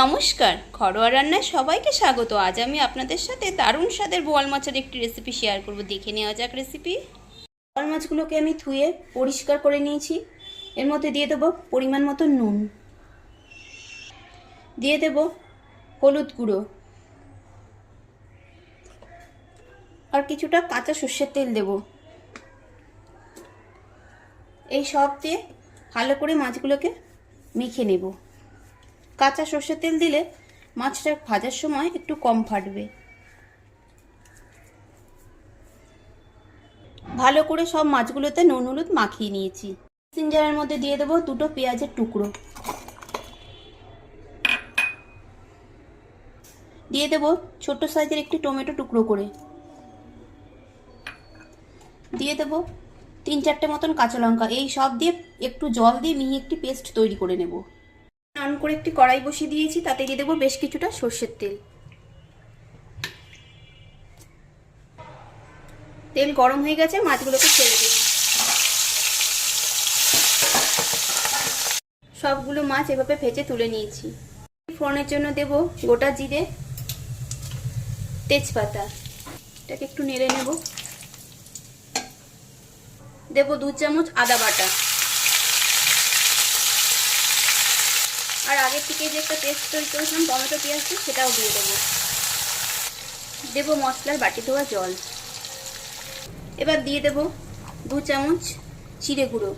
নমস্কার, ঘরোয়া রান্নায় সবাইকে স্বাগত। আজ আমি আপনাদের সাথে দারুণ স্বাদের বোয়াল মাছের একটি রেসিপি শেয়ার করব। দেখে নেওয়া যাক রেসিপি। বোয়াল মাছগুলোকে আমি ধুয়ে পরিষ্কার করে নিয়েছি। এর মধ্যে দিয়ে দেবো পরিমাণ মতো নুন, দিয়ে দেব হলুদ গুঁড়ো আর কিছুটা কাঁচা সর্ষের তেল দেব। এই সব দিয়ে ভালো করে মাছগুলোকে মেখে নেব। কাঁচা সর্ষের তেল দিলে মাছটা ভাজার সময় একটু কম ফাটবে। ভালো করে সব মাছগুলোতে নুন হলুদ মাখিয়ে নিয়েছি। মিক্সিং জারের মধ্যে দিয়ে দেবো দুটো পেঁয়াজের টুকরো, দিয়ে দেবো ছোট সাইজের একটি টমেটো টুকরো করে, দিয়ে দেবো 3-4টে মতন কাঁচা লঙ্কা। এই সব দিয়ে একটু জল দিয়ে মিহি একটি পেস্ট তৈরি করে নেব। রান করে একটি কড়াই বসিয়ে দিয়েছি, তাতে দিয়ে দেবো বেশ কিছুটা সর্ষের তেল। তেল গরম হয়ে গেছে, মাছগুলোকে ছেড়ে দেব। সবগুলো মাছ এভাবে ভেজে তুলে নিয়েছি। ফোড়নের জন্য দেব গোটা জিরে, তেজপাতা, এটাকে একটু নেড়ে নেব। দেব 2 চামচ আদা বাটা, আর আগের থেকে যে একটা পেস্ট তৈরি করেছিলাম টমেটো পেঁয়াজ দিয়ে, সেটাও দিয়ে দেবো। দেব মশলার বাটি ধোয়া জল। এবার দিয়ে দেব 2 চামচ জিরে গুঁড়ো,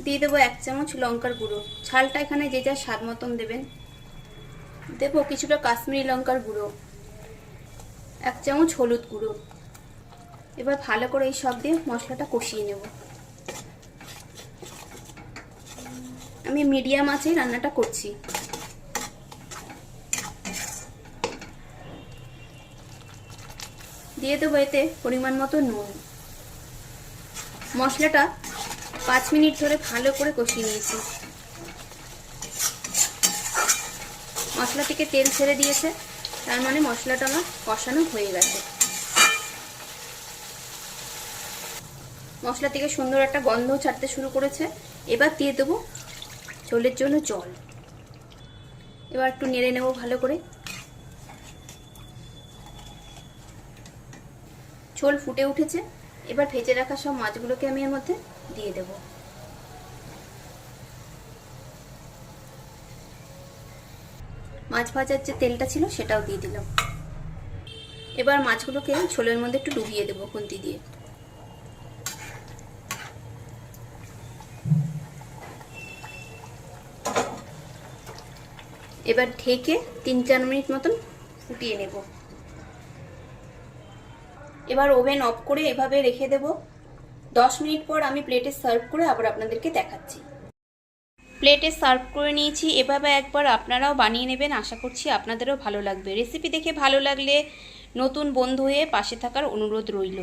দিয়ে দেবো 1 চামচ লঙ্কার গুঁড়ো। ঝালটা এখানে যে যার স্বাদ মতন দেবেন। দেবো কিছুটা কাশ্মীরি লঙ্কার গুঁড়ো, 1 চামচ হলুদ গুঁড়ো। এবার ভালো করে এই সব দিয়ে মশলাটা কষিয়ে নেব। আমি মিডিয়াম আঁচে রান্নাটা করছি। দিয়ে দেবো এতে পরিমাণ মতো নুন। মশলাটা 5 মিনিট ধরে ভালো করে কষিয়ে নিয়েছি। মশলা থেকে তেল ছেড়ে দিয়েছে, তার মানে মশলাটা আমার কষানো হয়ে গেছে। মশলা থেকে সুন্দর একটা গন্ধ ছাড়তে শুরু করেছে। এবার দিয়ে দেবো ঝোলের জন্য জল। এবার একটু নেড়ে নেব ভালো করে। ঝোল ফুটে উঠেছে। এবার ভেজে রাখা সব মাছগুলোকে আমি এর মধ্যে দিয়ে দেব। মাছ ভাজার যে তেলটা ছিল সেটাও দিয়ে দিলাম। এবার মাছগুলোকে ঝোলের মধ্যে একটু ডুবিয়ে দেবো খুন্তি দিয়ে। এবার ঢেকে 3-4 মিনিট মতন ফুটিয়ে নেব। এবার ওভেন অফ করে এভাবে রেখে দেব। 10 মিনিট পর আমি প্লেটে সার্ভ করে আবার আপনাদেরকে দেখাচ্ছি। প্লেটে সার্ভ করে নিয়েছি। এভাবে একবার আপনারাও বানিয়ে নেবেন, আশা করছি আপনাদেরও ভালো লাগবে। রেসিপি দেখে ভালো লাগলে নতুন বন্ধু হয়ে পাশে থাকার অনুরোধ রইল।